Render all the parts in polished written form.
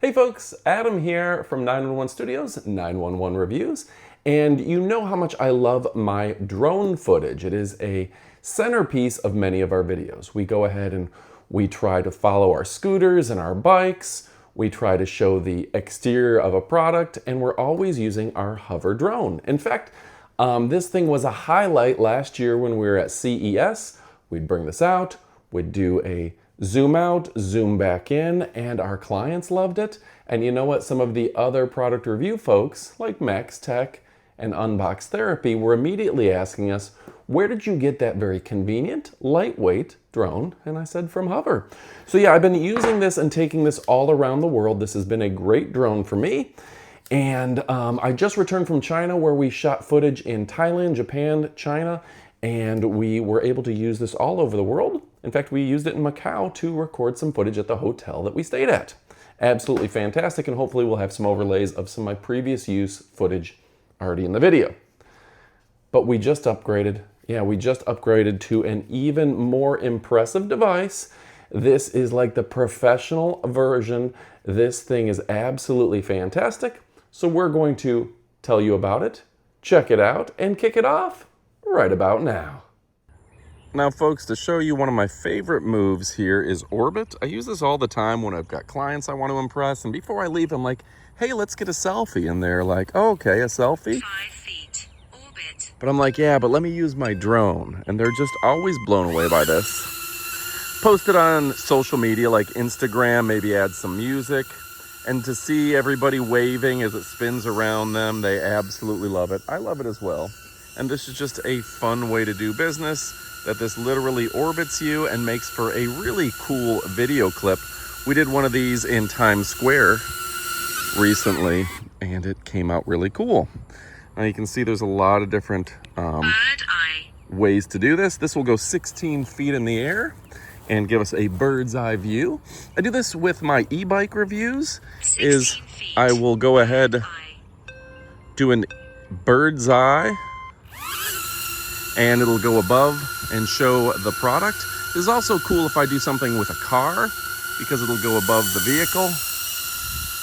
Hey folks, Adam here from 911 Studios, 911 Reviews, and you know how much I love my drone footage. It is a centerpiece of many of our videos. We go ahead and we try to follow our scooters and our bikes, we try to show the exterior of a product, and we're always using our hover drone. In fact, this thing was a highlight last year when we were at CES. We'd bring this out, we'd do a zoom out, zoom back in, and our clients loved it. And you know what? Some of the other product review folks, like Max Tech and Unbox Therapy, were immediately asking us, where did you get that very convenient, lightweight drone? And I said, from Hover. So yeah, I've been using this and taking this all around the world. This has been a great drone for me. And I just returned from China, where we shot footage in Thailand, Japan, China, and we were able to use this all over the world. In fact, we used it in Macau to record some footage at the hotel that we stayed at. Absolutely fantastic, and hopefully we'll have some overlays of some of my previous use footage already in the video. But we just upgraded. Yeah, we just upgraded to an even more impressive device. This is like the professional version. This thing is absolutely fantastic. So we're going to tell you about it, check it out, and kick it off right about now. Now folks, to show you one of my favorite moves here is Orbit. I use this all the time when I've got clients I want to impress, and before I leave, I'm like, hey, let's get a selfie. And they're like, oh, okay, a selfie? 5 feet, orbit. But I'm like, yeah, but let me use my drone. And they're just always blown away by this. Post it on social media like Instagram, maybe add some music. And to see everybody waving as it spins around them, they absolutely love it. I love it as well. And this is just a fun way to do business, that this literally orbits you and makes for a really cool video clip. We did one of these in Times Square recently, and it came out really cool. Now you can see there's a lot of different ways to do this. This will go 16 feet in the air and give us a bird's eye view. I do this with my e-bike reviews, is I will go ahead, do an bird's eye, and it'll go above and show the product. This is also cool if I do something with a car, because it'll go above the vehicle,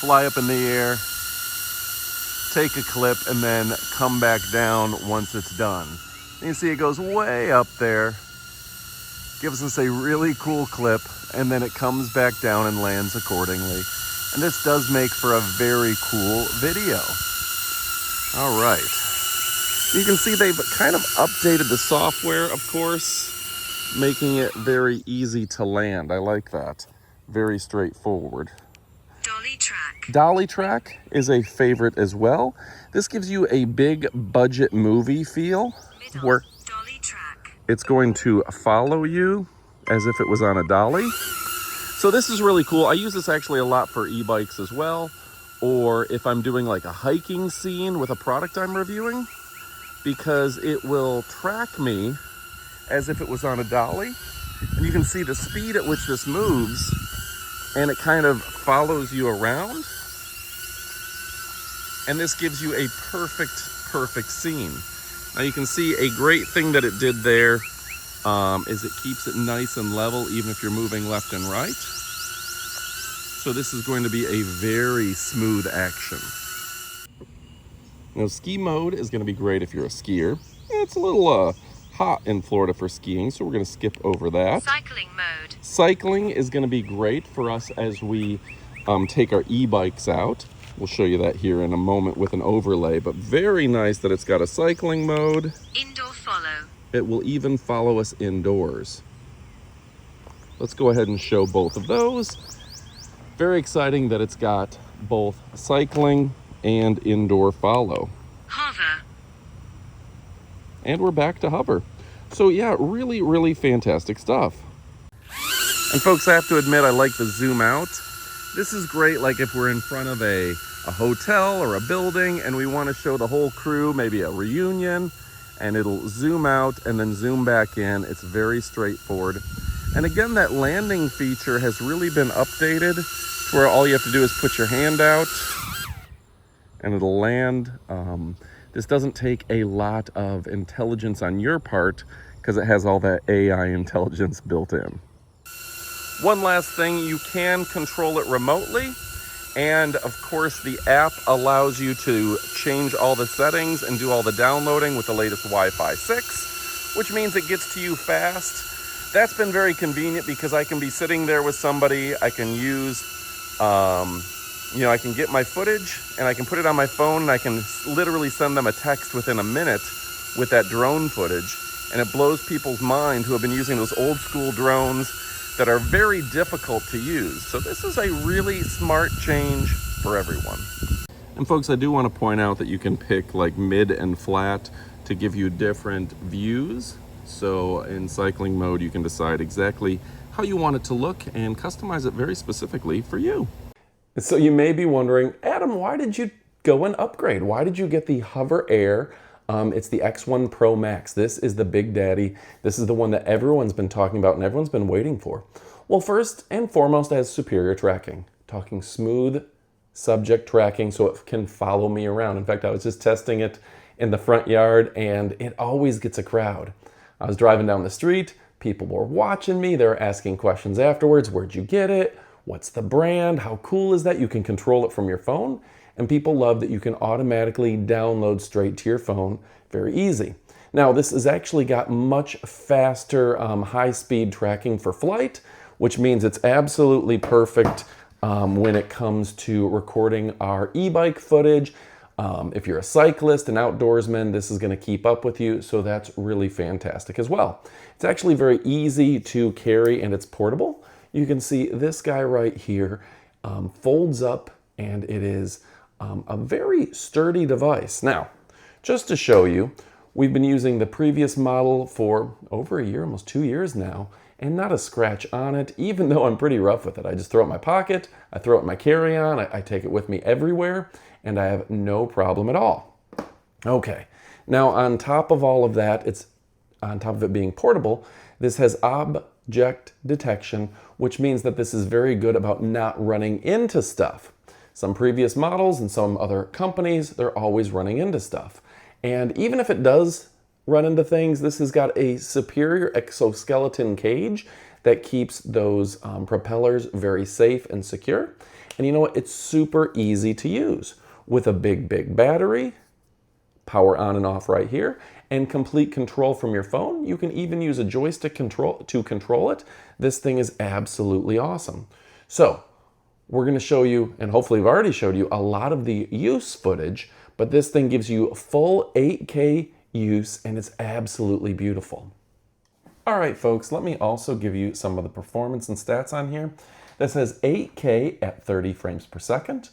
fly up in the air, take a clip, and then come back down once it's done. And you see it goes way up there, gives us a really cool clip, and then it comes back down and lands accordingly. And this does make for a very cool video. All right. You can see they've kind of updated the software, of course, making it very easy to land. I like that. Very straightforward. Dolly track. Dolly track is a favorite as well. This gives you a big budget movie feel, where Dolly track. it's going to follow you as if it was on a dolly. So this is really cool. I use this actually a lot for e-bikes as well, or if I'm doing like a hiking scene with a product I'm reviewing, because it will track me as if it was on a dolly. And you can see the speed at which this moves, and it kind of follows you around. And this gives you a perfect scene. Now you can see a great thing that it did there is it keeps it nice and level even if you're moving left and right. So this is going to be a very smooth action. Now, ski mode is going to be great if you're a skier. It's a little hot in Florida for skiing, so we're going to skip over that. Cycling mode. Cycling is going to be great for us as we take our e-bikes out. We'll show you that here in a moment with an overlay, but very nice that it's got a cycling mode. Indoor follow. It will even follow us indoors. Let's go ahead and show both of those. Very exciting that it's got both cycling and indoor follow. Hover. And we're back to Hover. So yeah, really fantastic stuff. And folks, I have to admit, I like the zoom out. This is great like if we're in front of a hotel or a building and we want to show the whole crew, maybe a reunion, and it'll zoom out and then zoom back in. It's very straightforward. And again, that landing feature has really been updated to where all you have to do is put your hand out and it'll land. This doesn't take a lot of intelligence on your part because it has all that AI intelligence built in. One last thing, you can control it remotely. And of course, the app allows you to change all the settings and do all the downloading with the latest Wi-Fi 6, which means it gets to you fast. That's been very convenient because I can be sitting there with somebody. I can use, I can get my footage and I can put it on my phone and I can literally send them a text within a minute with that drone footage. And it blows people's mind who have been using those old school drones that are very difficult to use. So this is a really smart change for everyone. And folks, I do want to point out that you can pick like mid and flat to give you different views. So in cycling mode, you can decide exactly how you want it to look and customize it very specifically for you. So you may be wondering, Adam, why did you go and upgrade? Why did you get the HOVERAir? It's the X1 Pro Max. This is the big daddy. This is the one that everyone's been talking about and everyone's been waiting for. Well, first and foremost, it has superior tracking. Talking smooth subject tracking so it can follow me around. In fact, I was just testing it in the front yard and it always gets a crowd. I was driving down the street, people were watching me, they were asking questions afterwards. Where'd you get it? What's the brand? How cool is that? You can control it from your phone. And people love that you can automatically download straight to your phone. Very easy. Now, this has actually got much faster high-speed tracking for flight, which means it's absolutely perfect when it comes to recording our e-bike footage. If you're a cyclist, an outdoorsman, this is going to keep up with you, so that's really fantastic as well. It's actually very easy to carry and it's portable. You can see this guy right here folds up and it is a very sturdy device. Now, just to show you, we've been using the previous model for over a year, almost 2 years now, and not a scratch on it, even though I'm pretty rough with it. I just throw it in my pocket, I throw it in my carry-on, I take it with me everywhere, and I have no problem at all. Okay, now on top of all of that, on top of it being portable, this has object detection, which means that this is very good about not running into stuff. Some previous models and some other companies, they're always running into stuff. And even if it does run into things, this has got a superior exoskeleton cage that keeps those propellers very safe and secure. And you know what? It's super easy to use with a big battery, power on and off right here, and complete control from your phone. You can even use a joystick to control it. This thing is absolutely awesome. So, we're going to show you, and hopefully we've already showed you, a lot of the use footage, but this thing gives you full 8K use and it's absolutely beautiful. All right, folks, let me also give you some of the performance and stats on here. This has 8K at 30 frames per second,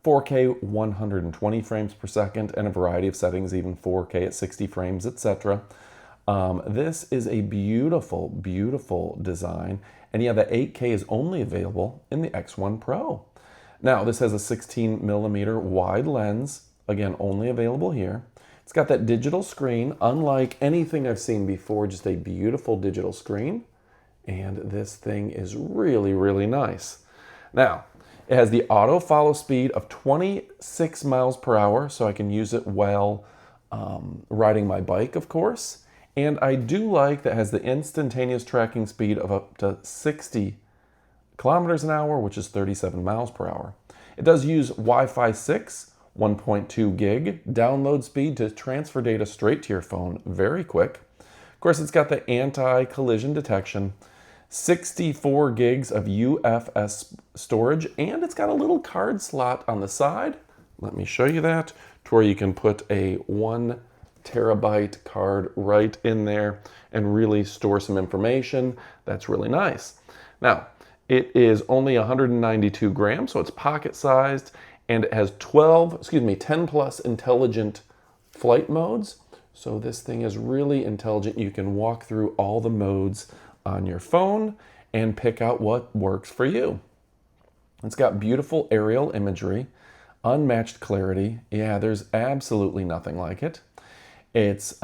4K 120 frames per second, and a variety of settings, even 4K at 60 frames, etc. This is a beautiful, beautiful design. And yeah, the 8K is only available in the X1 Pro. Now, this has a 16mm wide lens, again, only available here. It's got that digital screen, unlike anything I've seen before, just a beautiful digital screen. And this thing is really, really nice. Now, it has the auto follow speed of 26 miles per hour, so I can use it while riding my bike, of course. And I do like that it has the instantaneous tracking speed of up to 60 kilometers an hour, which is 37 miles per hour. It does use Wi-Fi 6, 1.2 gig download speed to transfer data straight to your phone very quick. Of course, it's got the anti-collision detection, 64 gigs of UFS storage, and it's got a little card slot on the side. Let me show you that, to where you can put a 1 terabyte card right in there and really store some information. That's really nice. Now, it is only 192 grams, so it's pocket sized, and it has 10 plus intelligent flight modes. So this thing is really intelligent. You can walk through all the modes on your phone and pick out what works for you. It's got beautiful aerial imagery, unmatched clarity. Yeah, there's absolutely nothing like it. It's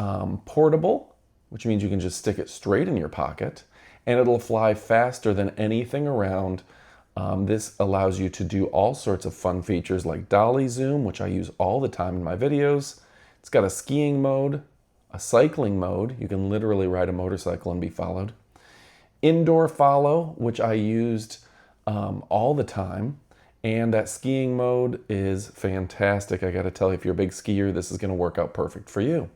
portable, which means you can just stick it straight in your pocket, and it'll fly faster than anything around. This allows you to do all sorts of fun features like dolly zoom, which I use all the time in my videos. It's got a skiing mode, a cycling mode. You can literally ride a motorcycle and be followed. Indoor follow, which I used all the time. And that skiing mode is fantastic. I gotta tell you, if you're a big skier, this is gonna work out perfect for you.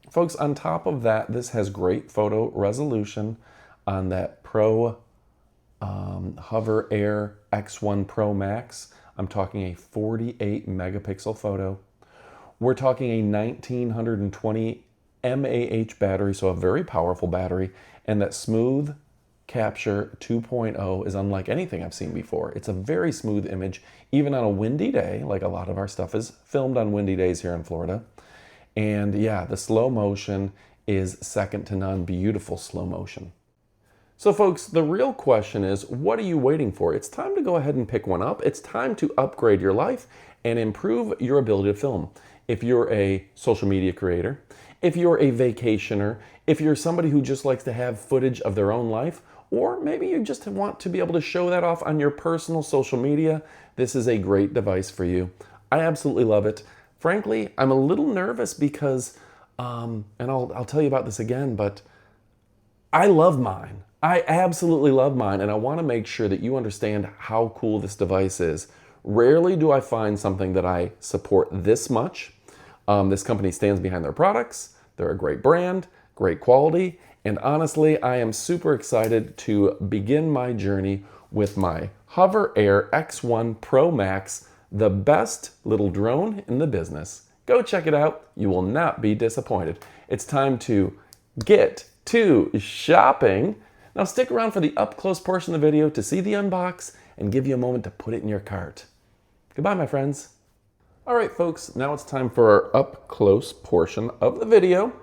Folks, on top of that, this has great photo resolution on that Pro HOVERAir X1 Pro Max. I'm talking a 48 megapixel photo. We're talking a 1920 mAh battery, so a very powerful battery, and that smooth capture 2.0 is unlike anything I've seen before. It's a very smooth image, even on a windy day, like a lot of our stuff is filmed on windy days here in Florida. And yeah, the slow motion is second to none, beautiful slow motion. So folks, the real question is, what are you waiting for? It's time to go ahead and pick one up. It's time to upgrade your life and improve your ability to film. If you're a social media creator, if you're a vacationer, if you're somebody who just likes to have footage of their own life, or maybe you just want to be able to show that off on your personal social media, this is a great device for you. I absolutely love it. Frankly, I'm a little nervous because, and I'll tell you about this again, but I love mine. I absolutely love mine, and I want to make sure that you understand how cool this device is. Rarely do I find something that I support this much. This company stands behind their products. They're a great brand, great quality, and honestly, I am super excited to begin my journey with my HOVERAir X1 Pro Max, the best little drone in the business. Go check it out. You will not be disappointed. It's time to get to shopping. Now stick around for the up-close portion of the video to see the unbox and give you a moment to put it in your cart. Goodbye, my friends. All right, folks, now it's time for our up-close portion of the video.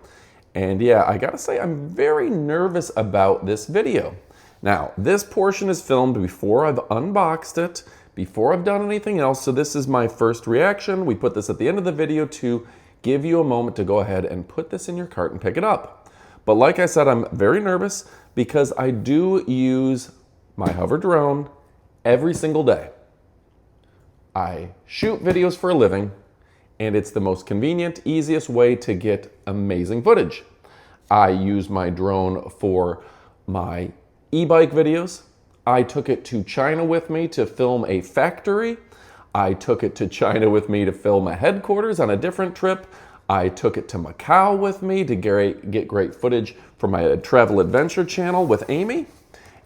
And yeah, I gotta say, I'm very nervous about this video. Now, this portion is filmed before I've unboxed it, before I've done anything else, so this is my first reaction. We put this at the end of the video to give you a moment to go ahead and put this in your cart and pick it up. But like I said, I'm very nervous because I do use my hover drone every single day. I shoot videos for a living, and it's the most convenient, easiest way to get amazing footage. I use my drone for my e-bike videos. I took it to China with me to film a factory. I took it to China with me to film a headquarters on a different trip. I took it to Macau with me to get great footage for my travel adventure channel with Amy.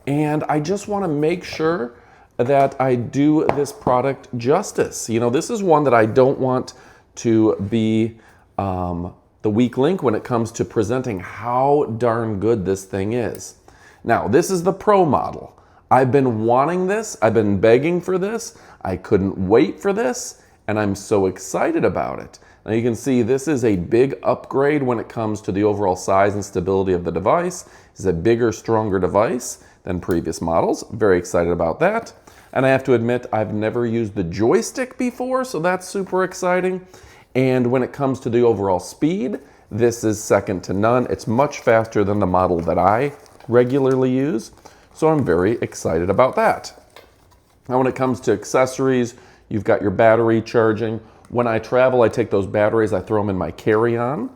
And I just want to make sure that I do this product justice. You know, this is one that I don't want to be the weak link when it comes to presenting how darn good this thing is. Now, this is the Pro model. I've been wanting this. I've been begging for this. I couldn't wait for this, and I'm so excited about it. Now you can see this is a big upgrade when it comes to the overall size and stability of the device. It's a bigger, stronger device than previous models. Very excited about that. And I have to admit, I've never used the joystick before, so that's super exciting. And when it comes to the overall speed, this is second to none. It's much faster than the model that I regularly use, so I'm very excited about that. Now when it comes to accessories, you've got your battery charging. When I travel, I take those batteries, I throw them in my carry-on,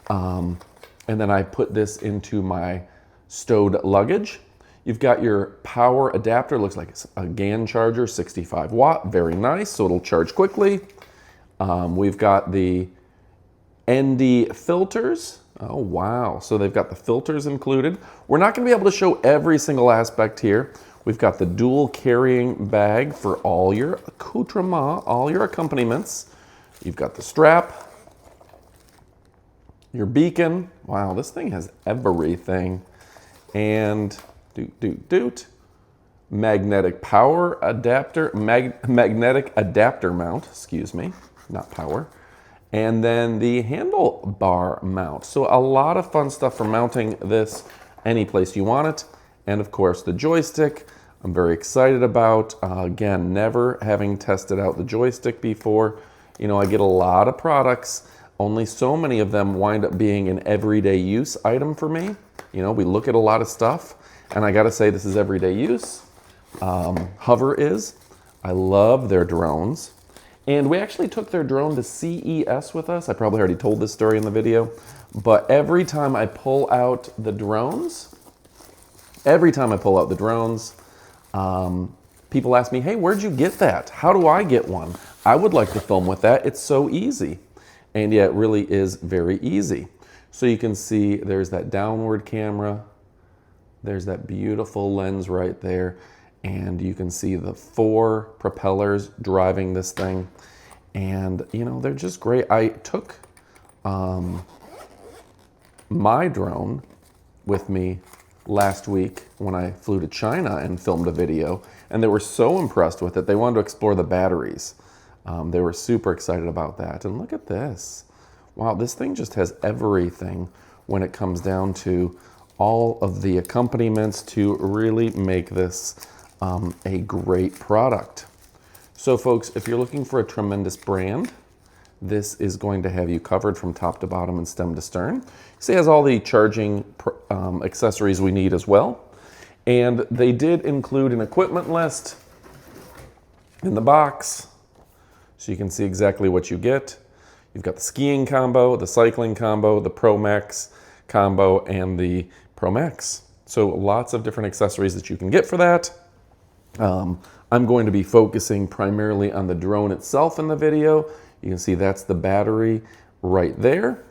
and then I put this into my stowed luggage. You've got your power adapter, looks like it's a GAN charger, 65 watt, very nice, so it'll charge quickly. We've got the ND filters. Oh wow, so they've got the filters included. We're not gonna be able to show every single aspect here. We've got the dual carrying bag for all your accoutrements, all your accompaniments. You've got the strap, your beacon. Wow, this thing has everything. And magnetic power adapter, magnetic adapter mount, excuse me, not power. And then the handlebar mount. So a lot of fun stuff for mounting this any place you want it. And of course the joystick, I'm very excited about. Again, never having tested out the joystick before. You know, I get a lot of products, only so many of them wind up being an everyday use item for me. You know, we look at a lot of stuff, and I gotta say this is everyday use. Hover is. I love their drones. And we actually took their drone to CES with us. I probably already told this story in the video, but every time I pull out the drones, People ask me, hey, where'd you get that? How do I get one? I would like to film with that. It's so easy. And yeah, it really is very easy. So you can see there's that downward camera. There's that beautiful lens right there. And you can see the 4 propellers driving this thing. And, you know, they're just great. I took my drone with me last week when I flew to China and filmed a video, and they were so impressed with it. They wanted to explore the batteries. They were super excited about that. And look at this. Wow, this thing just has everything when it comes down to all of the accompaniments to really make this a great product. So folks, if you're looking for a tremendous brand, this is going to have you covered from top to bottom and stem to stern. See, it has all the charging accessories we need as well. And they did include an equipment list in the box, so you can see exactly what you get. You've got the skiing combo, the cycling combo, the Pro Max combo, and the Pro Max. So lots of different accessories that you can get for that. I'm going to be focusing primarily on the drone itself in the video. You can see that's the battery right there.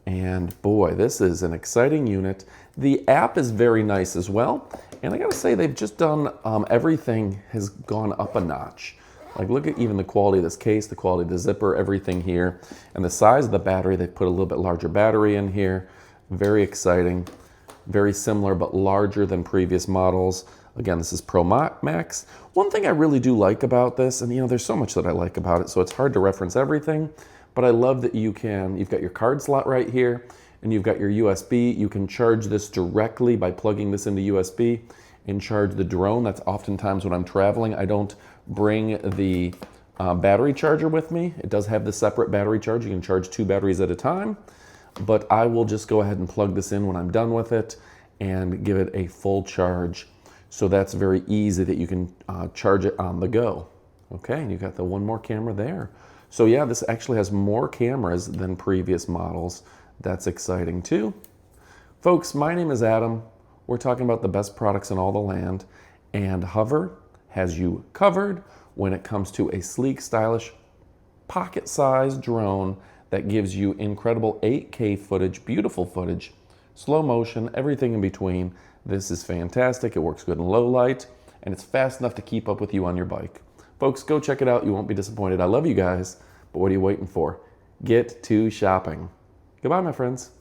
And boy, this is an exciting unit. The app is very nice as well. And I gotta say, they've just done, everything has gone up a notch. Like, look at even the quality of this case, the quality of the zipper, everything here. And the size of the battery, they put a little bit larger battery in here. Very exciting, very similar, but larger than previous models. Again, this is Pro Max. One thing I really do like about this, and you know, there's so much that I like about it, so it's hard to reference everything, but I love that you've got your card slot right here, and you've got your USB. You can charge this directly by plugging this into USB and charge the drone. That's oftentimes when I'm traveling. I don't bring the battery charger with me. It does have the separate battery charger. You can charge 2 batteries at a time, but I will just go ahead and plug this in when I'm done with it and give it a full charge. So that's very easy that you can charge it on the go. Okay, and you've got the one more camera there. So yeah, this actually has more cameras than previous models. That's exciting too. Folks, my name is Adam. We're talking about the best products in all the land, and Hover has you covered when it comes to a sleek, stylish, pocket-sized drone that gives you incredible 8K footage, beautiful footage, slow motion, everything in between. This is fantastic. It works good in low light, and it's fast enough to keep up with you on your bike. Folks, go check it out. You won't be disappointed. I love you guys, but what are you waiting for? Get to shopping. Goodbye, my friends.